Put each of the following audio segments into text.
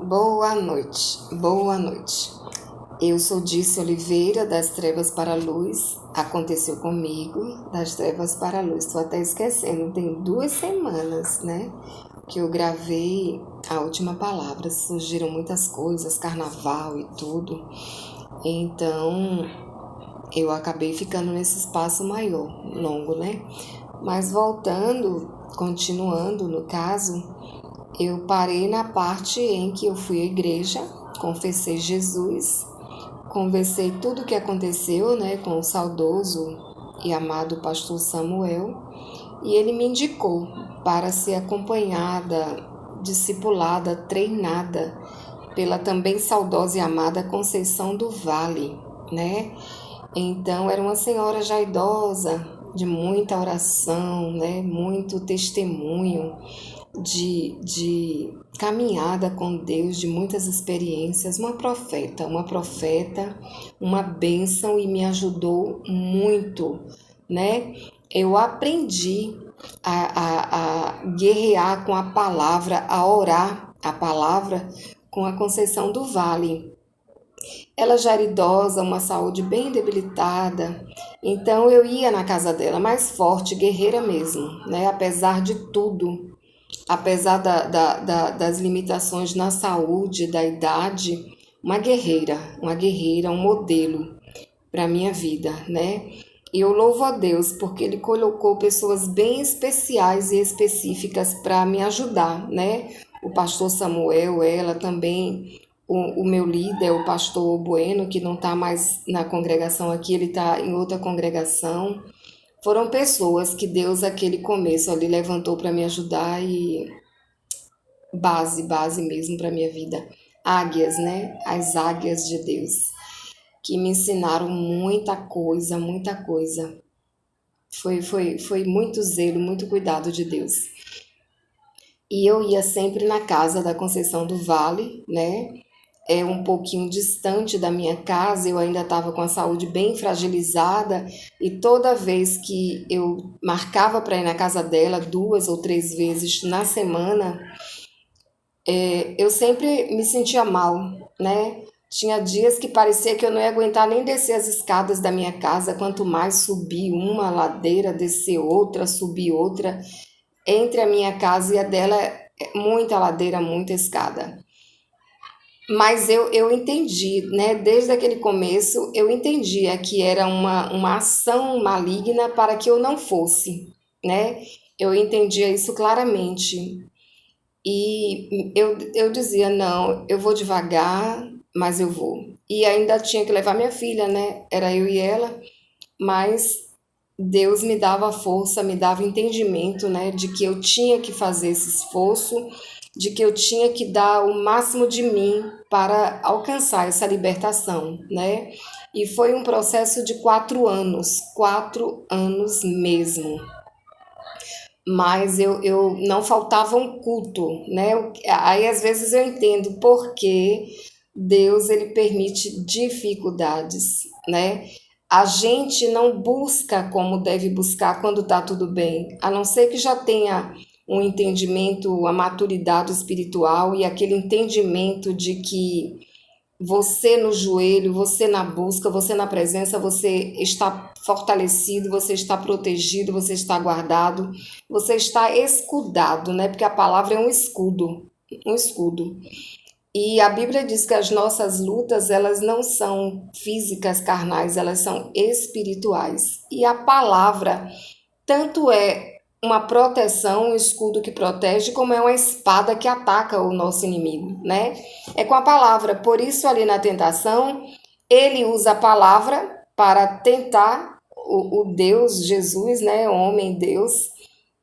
Boa noite, boa noite. Eu sou Dice Oliveira, das Trevas para a Luz. Aconteceu comigo, das Trevas para a Luz. Estou até esquecendo, tem 2 semanas, né? Que eu gravei a última palavra. Surgiram muitas coisas, carnaval e tudo. Então, eu acabei ficando nesse espaço maior, longo, né? Mas voltando, continuando no caso, eu parei na parte em que eu fui à igreja, confessei Jesus, conversei tudo o que aconteceu, né, com o saudoso e amado pastor Samuel, e ele me indicou para ser acompanhada, discipulada, treinada pela também saudosa e amada Conceição do Vale, né? Então, era uma senhora já idosa, de muita oração, né? Muito testemunho, de caminhada com Deus, de muitas experiências, uma profeta, uma bênção e me ajudou muito, né? Eu aprendi a guerrear com a palavra, a orar a palavra com a Conceição do Vale. Ela já era idosa, uma saúde bem debilitada, então eu ia na casa dela mais forte, guerreira mesmo, né? Apesar de tudo, apesar das limitações na saúde, da idade, uma guerreira, um modelo para a minha vida, né? E eu louvo a Deus porque Ele colocou pessoas bem especiais e específicas para me ajudar, né? O pastor Samuel, ela também, o meu líder, o pastor Bueno, que não está mais na congregação aqui, ele está em outra congregação. Foram pessoas que Deus, aquele começo ali, levantou para me ajudar e base mesmo para minha vida. Águias, né? As águias de Deus, que me ensinaram muita coisa, muita coisa. Foi muito zelo, muito cuidado de Deus. E eu ia sempre na casa da Conceição do Vale, né? É um pouquinho distante da minha casa, eu ainda estava com a saúde bem fragilizada e toda vez que eu marcava para ir na casa dela 2 ou 3 vezes na semana, eu sempre me sentia mal, né? Tinha dias que parecia que eu não ia aguentar nem descer as escadas da minha casa, quanto mais subir uma ladeira, descer outra, subir outra. Entre a minha casa e a dela, muita ladeira, muita escada. Mas eu entendi, né? Desde aquele começo, eu entendia que era uma ação maligna para que eu não fosse, né? Eu entendia isso claramente. E eu dizia, não, eu vou devagar, mas eu vou. E ainda tinha que levar minha filha, né? Era eu e ela, mas Deus me dava força, me dava entendimento, né? De que eu tinha que fazer esse esforço, de que eu tinha que dar o máximo de mim para alcançar essa libertação, né? E foi um processo de 4 anos mesmo, mas eu não faltava um culto, né? Aí às vezes eu entendo por que Deus ele permite dificuldades, né? A gente não busca como deve buscar quando está tudo bem, a não ser que já tenha um entendimento, a maturidade espiritual e aquele entendimento de que você no joelho, você na busca, você na presença, você está fortalecido, você está protegido, você está guardado, você está escudado, né? Porque a palavra é um escudo, um escudo. E a Bíblia diz que as nossas lutas, elas não são físicas, carnais, elas são espirituais. E a palavra tanto é uma proteção, um escudo que protege, como é uma espada que ataca o nosso inimigo, né? É com a palavra. Por isso, ali na tentação, ele usa a palavra para tentar o Deus, Jesus, né? O homem Deus.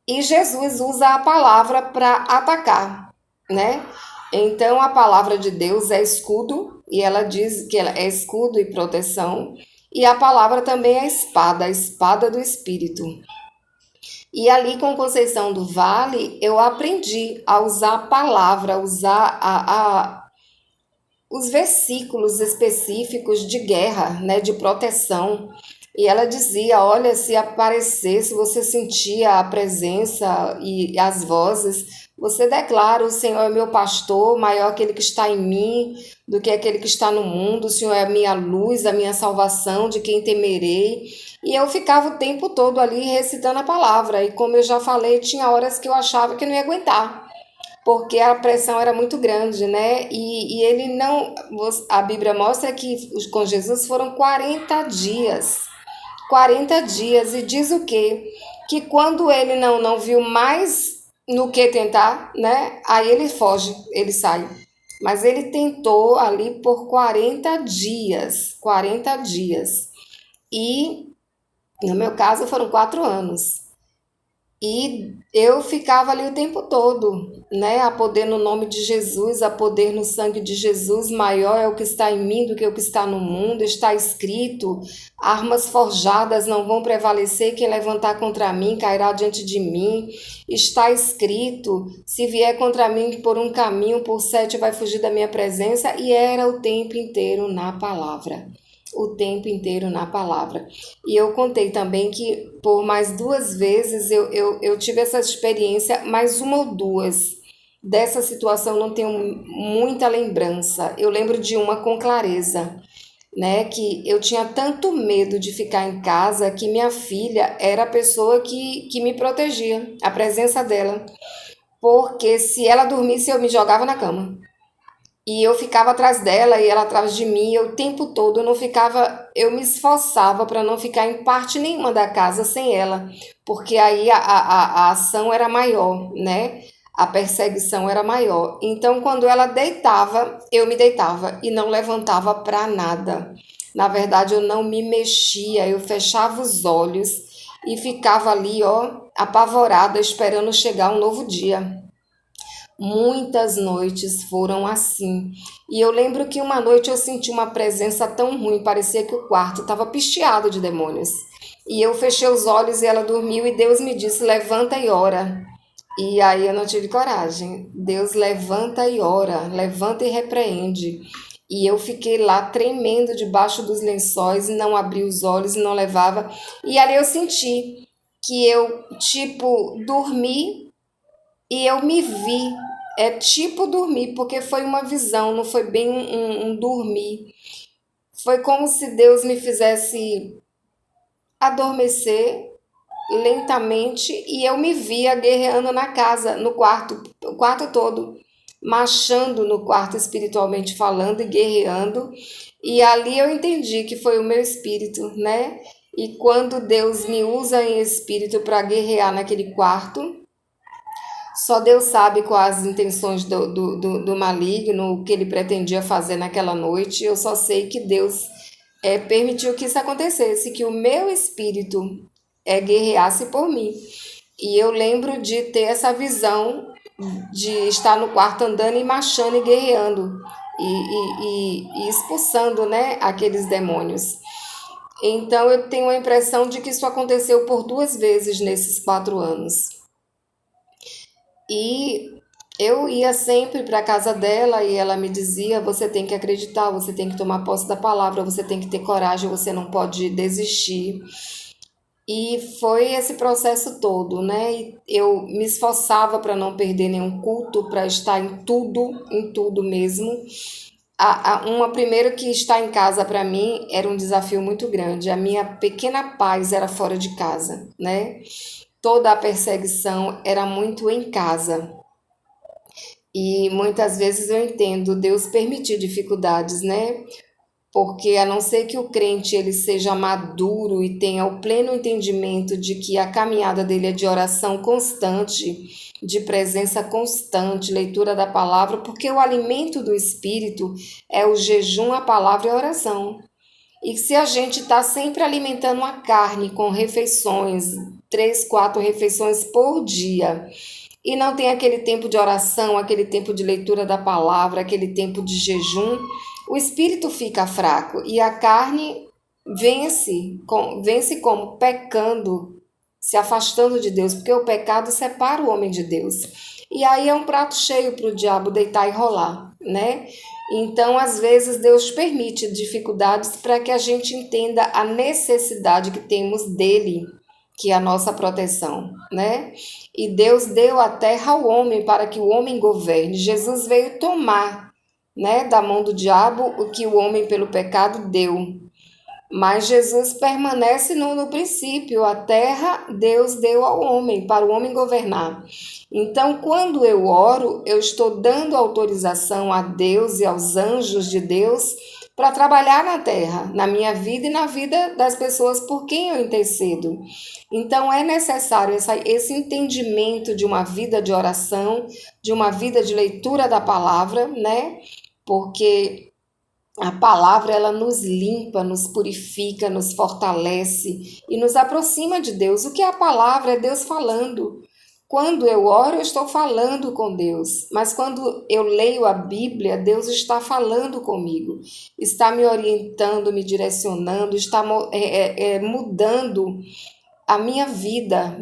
E Jesus usa a palavra para atacar, né? Então, a palavra de Deus é escudo, e ela diz que ela é escudo e proteção. E a palavra também é a espada do Espírito. E ali com Conceição do Vale, eu aprendi a usar a palavra, a usar os versículos específicos de guerra, né, de proteção. E ela dizia, olha, se aparecer, se você sentia a presença e as vozes, Você declara: o Senhor é meu pastor, maior aquele que está em mim do que aquele que está no mundo. O Senhor é a minha luz, a minha salvação, de quem temerei. E eu ficava o tempo todo ali recitando a palavra. E como eu já falei, tinha horas que eu achava que não ia aguentar, porque a pressão era muito grande, né? E ele não. A Bíblia mostra que com Jesus foram 40 dias. 40 dias. E diz o quê? Que quando ele não viu mais no que tentar, né? Aí ele foge, ele sai. Mas ele tentou ali por 40 dias. 40 dias. E no meu caso foram 4 anos. E eu ficava ali o tempo todo, né? A poder no nome de Jesus, a poder no sangue de Jesus, maior é o que está em mim do que o que está no mundo. Está escrito: armas forjadas não vão prevalecer, quem levantar contra mim cairá diante de mim. Está escrito: se vier contra mim por um caminho, por 7 vai fugir da minha presença. E era o tempo inteiro na palavra. O tempo inteiro na palavra. E eu contei também que por mais 2 vezes eu tive essa experiência, mais uma ou duas. Dessa situação não tenho muita lembrança. Eu lembro de uma com clareza, né? Que eu tinha tanto medo de ficar em casa que minha filha era a pessoa que me protegia, a presença dela. Porque se ela dormisse, eu me jogava na cama. E eu ficava atrás dela e ela atrás de mim, e o tempo todo eu não ficava, eu me esforçava para não ficar em parte nenhuma da casa sem ela, porque aí a ação era maior, né? A perseguição era maior. Então, quando ela deitava, eu me deitava e não levantava para nada. Na verdade, eu não me mexia, eu fechava os olhos e ficava ali, ó, apavorada, esperando chegar um novo dia. Muitas noites foram assim. E eu lembro que uma noite eu senti uma presença tão ruim, parecia que o quarto estava picheado de demônios. E eu fechei os olhos e ela dormiu e Deus me disse: levanta e ora. E aí eu não tive coragem. Deus levanta e ora, levanta e repreende. E eu fiquei lá tremendo debaixo dos lençóis, não abri os olhos, não levava. E ali eu senti que eu, tipo, dormi e eu me vi. É tipo dormir, porque foi uma visão, não foi bem um dormir. Foi como se Deus me fizesse adormecer lentamente e eu me via guerreando na casa, no quarto, o quarto todo, marchando no quarto espiritualmente falando e guerreando. E ali eu entendi que foi o meu espírito, né? E quando Deus me usa em espírito para guerrear naquele quarto, só Deus sabe quais as intenções do maligno, o que ele pretendia fazer naquela noite. Eu só sei que Deus permitiu que isso acontecesse, que o meu espírito guerreasse por mim. E eu lembro de ter essa visão de estar no quarto andando e marchando e guerreando e expulsando, né, aqueles demônios. Então eu tenho a impressão de que isso aconteceu por 2 vezes nesses 4 anos. E eu ia sempre para a casa dela e ela me dizia: você tem que acreditar, você tem que tomar posse da palavra, você tem que ter coragem, você não pode desistir. E foi esse processo todo, né? E eu me esforçava para não perder nenhum culto, para estar em tudo mesmo. Uma primeiro que estar em casa para mim era um desafio muito grande. A minha pequena paz era fora de casa, né? Toda a perseguição era muito em casa. E muitas vezes eu entendo, Deus permitiu dificuldades, né? Porque a não ser que o crente ele seja maduro e tenha o pleno entendimento de que a caminhada dele é de oração constante, de presença constante, leitura da palavra, porque o alimento do espírito é o jejum, a palavra e a oração. E se a gente está sempre alimentando a carne com refeições, 3, 4 refeições por dia, e não tem aquele tempo de oração, aquele tempo de leitura da palavra, aquele tempo de jejum, o espírito fica fraco e a carne vence como? Pecando, se afastando de Deus, porque o pecado separa o homem de Deus. E aí é um prato cheio para o diabo deitar e rolar, né? Então, às vezes, Deus permite dificuldades para que a gente entenda a necessidade que temos dele, que é a nossa proteção, né? E Deus deu a terra ao homem para que o homem governe. Jesus veio tomar, né, da mão do diabo o que o homem pelo pecado deu. Mas Jesus permanece no princípio. A terra Deus deu ao homem, para o homem governar. Então, quando eu oro, eu estou dando autorização a Deus e aos anjos de Deus para trabalhar na terra, na minha vida e na vida das pessoas por quem eu intercedo. Então, é necessário esse entendimento de uma vida de oração, de uma vida de leitura da palavra, né? Porque a palavra, ela nos limpa, nos purifica, nos fortalece e nos aproxima de Deus. O que é a palavra? É Deus falando. Quando eu oro, eu estou falando com Deus, mas quando eu leio a Bíblia, Deus está falando comigo, está me orientando, me direcionando, está mudando a minha vida,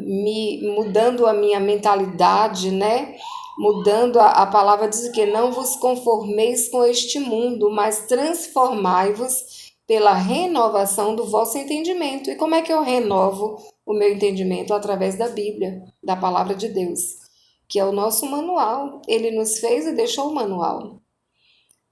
mudando a minha mentalidade, né? Mudando a palavra diz que não vos conformeis com este mundo, mas transformai-vos pela renovação do vosso entendimento. E como é que eu renovo o meu entendimento? Através da Bíblia, da palavra de Deus, que é o nosso manual. Ele nos fez e deixou o manual.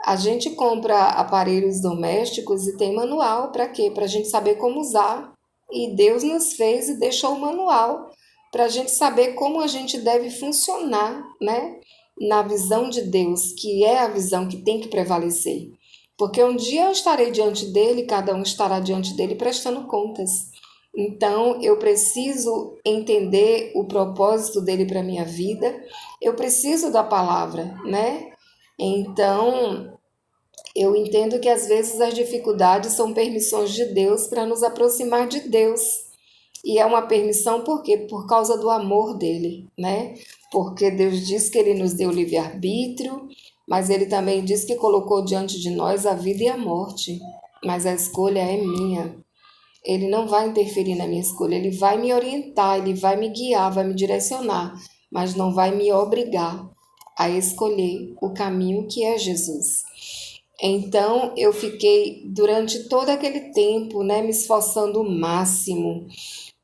A gente compra aparelhos domésticos e tem manual para quê? Para a gente saber como usar. E Deus nos fez e deixou o manual para a gente saber como a gente deve funcionar, né? Na visão de Deus, que é a visão que tem que prevalecer. Porque um dia eu estarei diante dele, cada um estará diante dele prestando contas. Então, eu preciso entender o propósito dele para a minha vida, eu preciso da palavra, né? Então, eu entendo que às vezes as dificuldades são permissões de Deus para nos aproximar de Deus. E é uma permissão por quê? Por causa do amor dele, né? Porque Deus diz que ele nos deu livre-arbítrio, mas ele também diz que colocou diante de nós a vida e a morte. Mas a escolha é minha. Ele não vai interferir na minha escolha, ele vai me orientar, ele vai me guiar, vai me direcionar, mas não vai me obrigar a escolher o caminho que é Jesus. Então, eu fiquei durante todo aquele tempo, né, me esforçando o máximo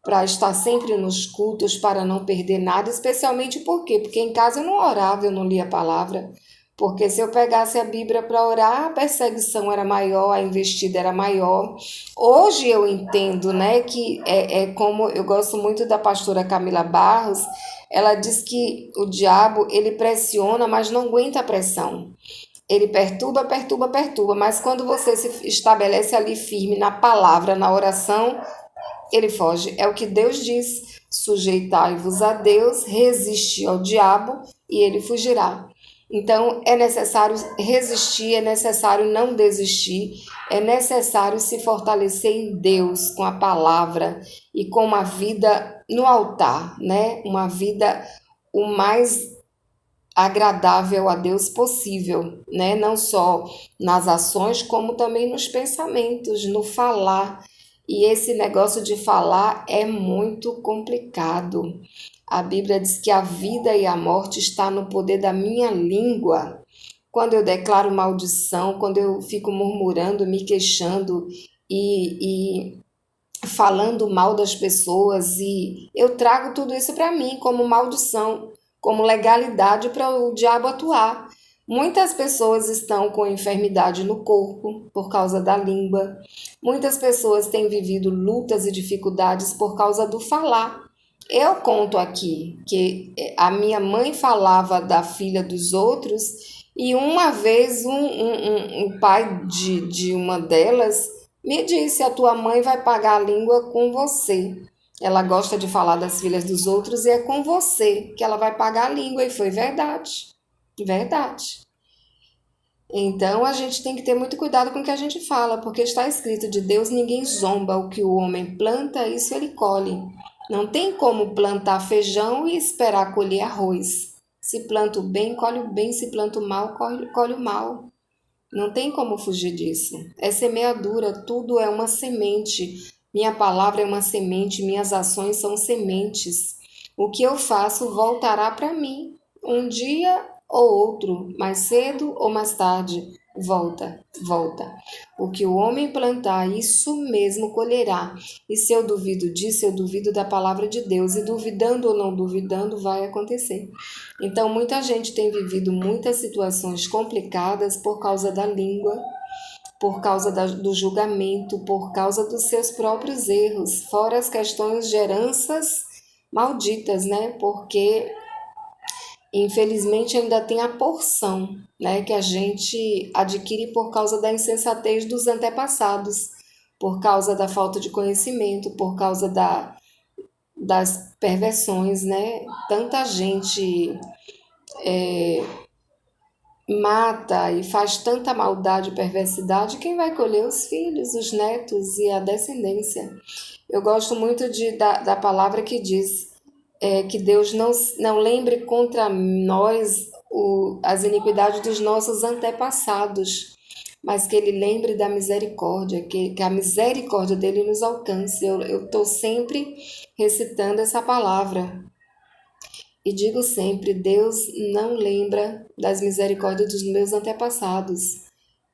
para estar sempre nos cultos, para não perder nada, especialmente por quê? Porque em casa eu não orava, eu não lia a palavra, porque se eu pegasse a Bíblia para orar, a perseguição era maior, a investida era maior. Hoje eu entendo, né, que é como eu gosto muito da pastora Camila Barros, ela diz que o diabo, ele pressiona, mas não aguenta a pressão. Ele perturba, perturba, perturba, mas quando você se estabelece ali firme na palavra, na oração, ele foge. É o que Deus diz: sujeitai-vos a Deus, resistir ao diabo e ele fugirá. Então é necessário resistir, é necessário não desistir, é necessário se fortalecer em Deus com a palavra e com uma vida no altar, né? Uma vida o mais agradável a Deus possível, né? Não só nas ações, como também nos pensamentos, no falar. E esse negócio de falar é muito complicado. A Bíblia diz que a vida e a morte está no poder da minha língua. Quando eu declaro maldição, quando eu fico murmurando, me queixando e falando mal das pessoas, e eu trago tudo isso para mim como maldição, como legalidade para o diabo atuar. Muitas pessoas estão com enfermidade no corpo por causa da língua. Muitas pessoas têm vivido lutas e dificuldades por causa do falar. Eu conto aqui que a minha mãe falava da filha dos outros e uma vez um pai de uma delas me disse: a tua mãe vai pagar a língua com você. Ela gosta de falar das filhas dos outros e é com você que ela vai pagar a língua. E foi verdade. Verdade. Então a gente tem que ter muito cuidado com o que a gente fala, porque está escrito: de Deus ninguém zomba, o que o homem planta, isso ele colhe. Não tem como plantar feijão e esperar colher arroz. Se planta o bem, colhe o bem, se planta o mal, colhe o mal. Não tem como fugir disso. É semeadura, tudo é uma semente. Minha palavra é uma semente, minhas ações são sementes. O que eu faço voltará para mim, um dia ou outro, mais cedo ou mais tarde, volta, volta. O que o homem plantar, isso mesmo colherá. E se eu duvido disso, eu duvido da palavra de Deus. E duvidando ou não duvidando, vai acontecer. Então, muita gente tem vivido muitas situações complicadas por causa da língua, por causa do julgamento, por causa dos seus próprios erros, fora as questões de heranças malditas, né? Porque infelizmente ainda tem a porção, né, que a gente adquire por causa da insensatez dos antepassados, por causa da falta de conhecimento, por causa das perversões, né? Tanta gente mata e faz tanta maldade e perversidade, quem vai colher? Os filhos, os netos e a descendência. Eu gosto muito da palavra que diz que Deus não lembre contra nós as iniquidades dos nossos antepassados, mas que Ele lembre da misericórdia, que a misericórdia dele nos alcance. Eu estou sempre recitando essa palavra. E digo sempre: Deus não lembra das misericórdias dos meus antepassados.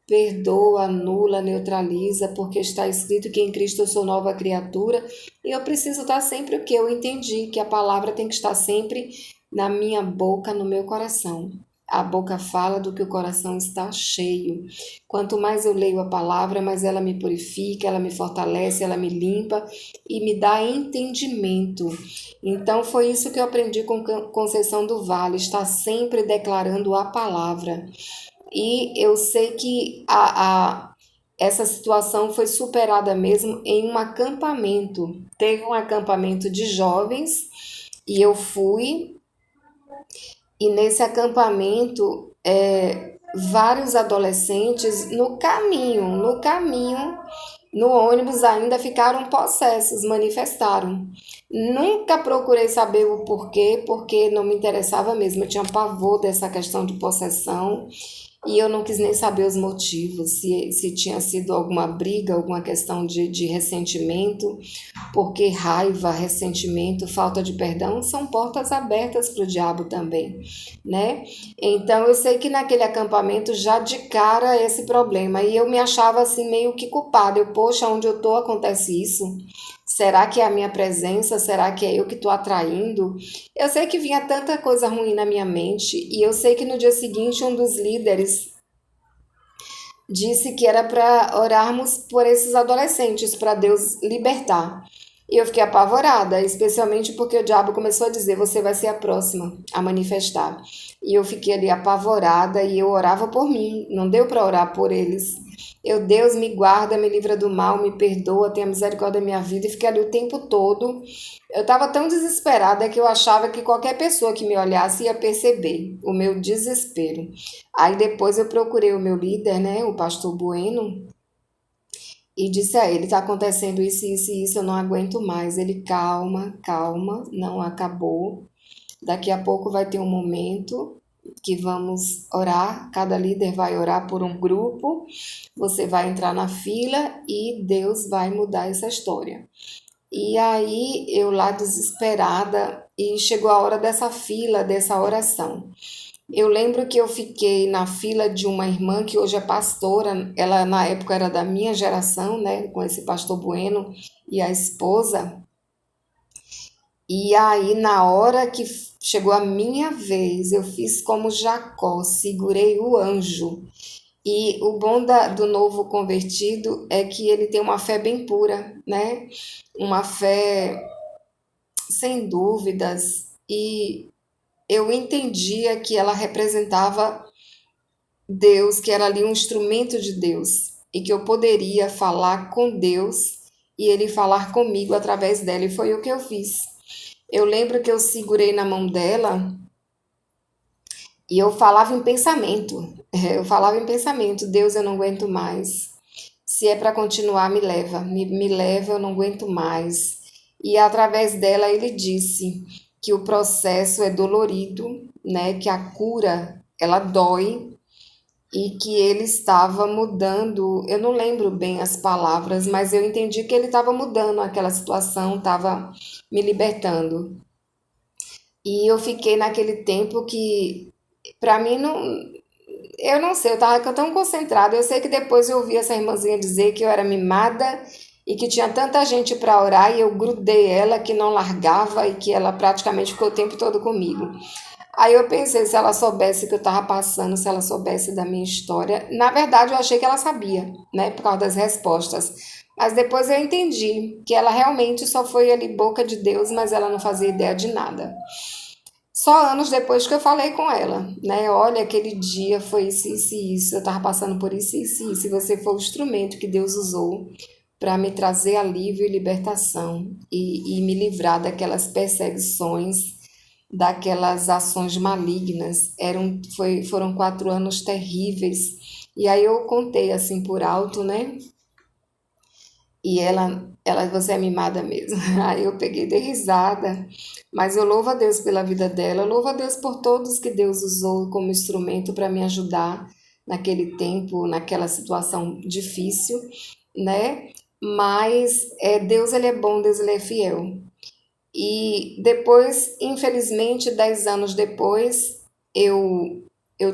Perdoa, anula, neutraliza, porque está escrito que em Cristo eu sou nova criatura. E eu preciso estar sempre o que eu entendi, que a palavra tem que estar sempre na minha boca, no meu coração. A boca fala do que o coração está cheio. Quanto mais eu leio a palavra, mais ela me purifica, ela me fortalece, ela me limpa e me dá entendimento. Então foi isso que eu aprendi com Conceição do Vale, estar sempre declarando a palavra. E eu sei que essa situação foi superada mesmo em um acampamento. Teve um acampamento de jovens e eu fui, e nesse acampamento, vários adolescentes no ônibus ainda ficaram possessos, manifestaram. Nunca procurei saber o porquê, porque não me interessava mesmo. Eu tinha pavor dessa questão de possessão e eu não quis nem saber os motivos, se tinha sido alguma briga, alguma questão de ressentimento, porque raiva, ressentimento, falta de perdão são portas abertas para o diabo também, né? Então eu sei que naquele acampamento já de cara esse problema, e eu me achava assim meio que culpada. Poxa, onde eu tô acontece isso? Será que é a minha presença? Será que é eu que estou atraindo? Eu sei que vinha tanta coisa ruim na minha mente, e eu sei que no dia seguinte um dos líderes disse que era para orarmos por esses adolescentes, para Deus libertar. E eu fiquei apavorada, especialmente porque o diabo começou a dizer: você vai ser a próxima a manifestar. E eu fiquei ali apavorada e eu orava por mim, não deu para orar por eles. Deus, me guarda, me livra do mal, me perdoa, tenha misericórdia da minha vida. E fiquei ali o tempo todo. Eu estava tão desesperada que eu achava que qualquer pessoa que me olhasse ia perceber o meu desespero. Aí depois eu procurei o meu líder, né, o pastor Bueno, e disse a ele: está acontecendo isso, isso e isso, eu não aguento mais. Ele: calma, calma, não acabou. Daqui a pouco vai ter um momento que vamos orar, cada líder vai orar por um grupo, você vai entrar na fila e Deus vai mudar essa história. E aí eu lá desesperada, e chegou a hora dessa fila, dessa oração. Eu lembro que eu fiquei na fila de uma irmã que hoje é pastora, ela na época era da minha geração, né, com esse pastor Bueno e a esposa. E aí, na hora que chegou a minha vez, eu fiz como Jacó, segurei o anjo. E o bom do novo convertido é que ele tem uma fé bem pura, né? Uma fé sem dúvidas. E eu entendia que ela representava Deus, que era ali um instrumento de Deus. E que eu poderia falar com Deus e ele falar comigo através dela. E foi o que eu fiz. Eu lembro que eu segurei na mão dela e eu falava em pensamento. Eu falava em pensamento: Deus, eu não aguento mais. Se é para continuar, me leva. Me leva, eu não aguento mais. E através dela ele disse que o processo é dolorido, né? Que a cura, ela dói. E que ele estava mudando, eu não lembro bem as palavras, mas eu entendi que ele estava mudando aquela situação, estava me libertando. E eu fiquei naquele tempo que, para mim, Eu não sei, eu tava tão concentrada. Eu sei que depois eu ouvi essa irmãzinha dizer que eu era mimada e que tinha tanta gente para orar e eu grudei ela que não largava e que ela praticamente ficou o tempo todo comigo. Aí eu pensei, se ela soubesse o que eu estava passando, se ela soubesse da minha história. Na verdade, eu achei que ela sabia, né, por causa das respostas. Mas depois eu entendi que ela realmente só foi ali boca de Deus, mas ela não fazia ideia de nada. Só anos depois que eu falei com ela, né? Olha, aquele dia foi isso e isso, eu estava passando por isso e isso e isso, e você foi o instrumento que Deus usou para me trazer alívio e libertação e me livrar daquelas perseguições, daquelas ações malignas. Foram 4 anos terríveis. E aí eu contei assim por alto, né? E você é mimada mesmo. Aí eu peguei, dei risada, mas eu louvo a Deus pela vida dela, eu louvo a Deus por todos que Deus usou como instrumento para me ajudar naquele tempo, naquela situação difícil, né? Mas Deus ele é bom, Deus ele é fiel. E depois, infelizmente, 10 anos depois, eu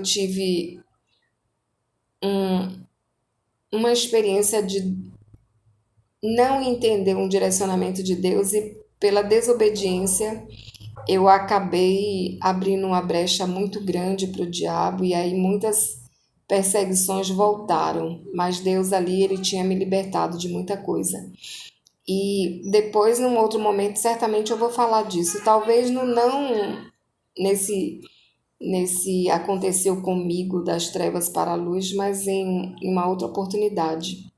tive uma experiência de não entender um direcionamento de Deus e pela desobediência eu acabei abrindo uma brecha muito grande para o diabo e aí muitas perseguições voltaram, mas Deus ali ele tinha me libertado de muita coisa. E depois, num outro momento, certamente eu vou falar disso. Talvez no não nesse aconteceu comigo das trevas para a luz, mas em uma outra oportunidade.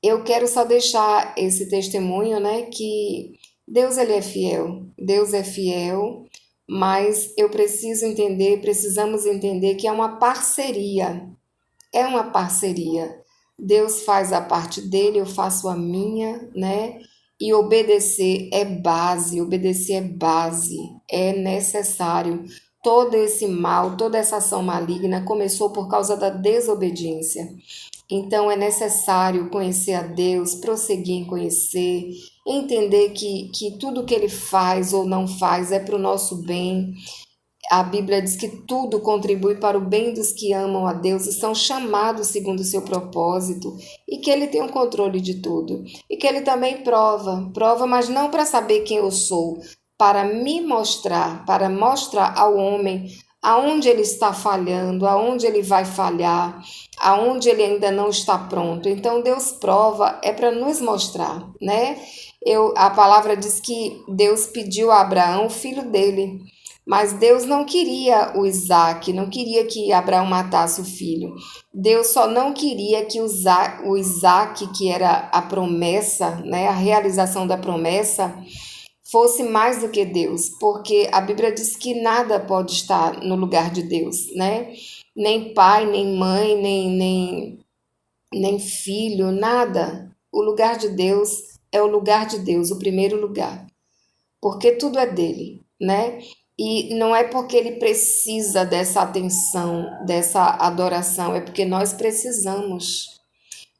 Eu quero só deixar esse testemunho, né, que Deus ele é fiel. Deus é fiel, mas eu preciso entender, precisamos entender que é uma parceria. É uma parceria. Deus faz a parte dele, eu faço a minha, né? E obedecer é base, é necessário. Todo esse mal, toda essa ação maligna começou por causa da desobediência. Então é necessário conhecer a Deus, prosseguir em conhecer, entender que tudo que Ele faz ou não faz é para o nosso bem. A Bíblia diz que tudo contribui para o bem dos que amam a Deus e são chamados segundo o seu propósito, e que Ele tem o controle de tudo. E que Ele também prova, mas não para saber quem eu sou, para me mostrar, para mostrar ao homem aonde ele está falhando, aonde ele vai falhar, aonde ele ainda não está pronto. Então Deus prova é para nos mostrar, né? A palavra diz que Deus pediu a Abraão o filho dele. Mas Deus não queria o Isaac, não queria que Abraão matasse o filho. Deus só não queria que o Isaac, que era a promessa, né, a realização da promessa, fosse mais do que Deus, porque a Bíblia diz que nada pode estar no lugar de Deus, né? Nem pai, nem mãe, nem filho, nada. O lugar de Deus é o lugar de Deus, o primeiro lugar, porque tudo é dele, né? E não é porque ele precisa dessa atenção, dessa adoração, é porque nós precisamos.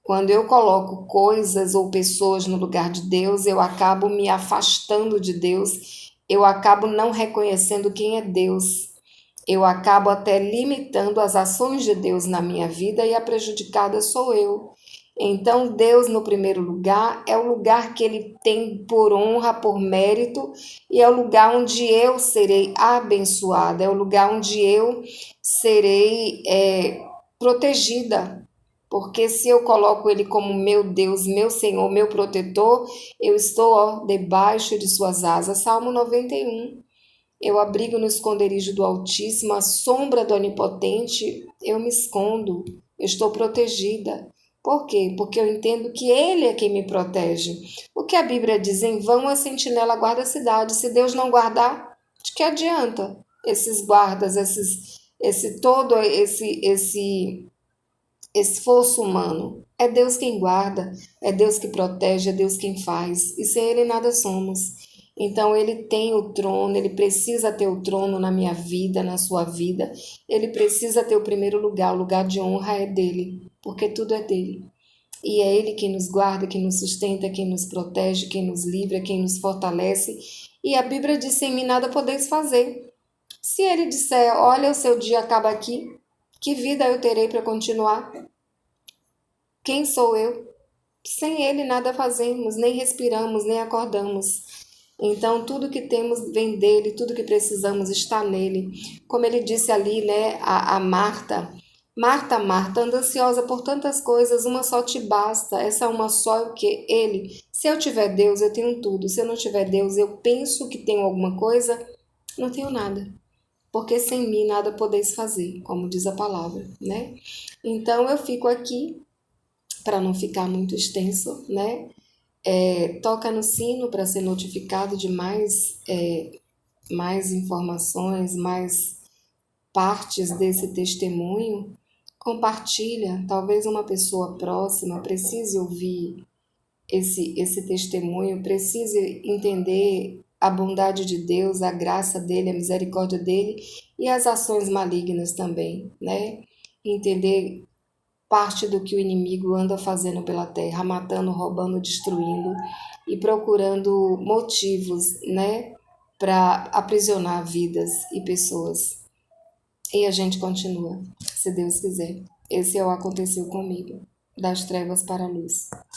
Quando eu coloco coisas ou pessoas no lugar de Deus, eu acabo me afastando de Deus, eu acabo não reconhecendo quem é Deus. Eu acabo até limitando as ações de Deus na minha vida e a prejudicada sou eu. Então, Deus, no primeiro lugar, é o lugar que Ele tem por honra, por mérito, e é o lugar onde eu serei abençoada, é o lugar onde eu serei protegida. Porque se eu coloco Ele como meu Deus, meu Senhor, meu protetor, eu estou debaixo de Suas asas. Salmo 91. Eu abrigo no esconderijo do Altíssimo, à sombra do Onipotente, eu me escondo, eu estou protegida. Por quê? Porque eu entendo que Ele é quem me protege. O que a Bíblia diz, em vão a sentinela guarda a cidade. Se Deus não guardar, de que adianta? Esses guardas, esse esforço humano. É Deus quem guarda, é Deus que protege, é Deus quem faz. E sem Ele nada somos. Então Ele tem o trono, Ele precisa ter o trono na minha vida, na sua vida. Ele precisa ter o primeiro lugar, o lugar de honra é dele, porque tudo é dele. E é Ele quem nos guarda, quem nos sustenta, quem nos protege, quem nos livra, quem nos fortalece. E a Bíblia diz, sem mim nada podeis fazer. Se Ele disser, olha, o seu dia acaba aqui, Que vida eu terei para continuar? Quem sou eu? Sem Ele nada fazemos, nem respiramos, nem acordamos. Então, tudo que temos vem dele, tudo que precisamos está nele. Como ele disse ali, né, a Marta: Marta, Marta, anda ansiosa por tantas coisas, uma só te basta. Essa uma só é o que? Ele. Se eu tiver Deus, eu tenho tudo. Se eu não tiver Deus, eu penso que tenho alguma coisa, não tenho nada. Porque sem mim nada podeis fazer, como diz a palavra, né? Então eu fico aqui para não ficar muito extenso, né? Toca no sino para ser notificado de mais informações, mais partes desse testemunho. Compartilha, talvez uma pessoa próxima precise ouvir esse testemunho, precise entender a bondade de Deus, a graça dele, a misericórdia dele e as ações malignas também, né? Entender parte do que o inimigo anda fazendo pela terra, matando, roubando, destruindo e procurando motivos, né, para aprisionar vidas e pessoas. E a gente continua, se Deus quiser. Esse é o aconteceu comigo, das trevas para a luz.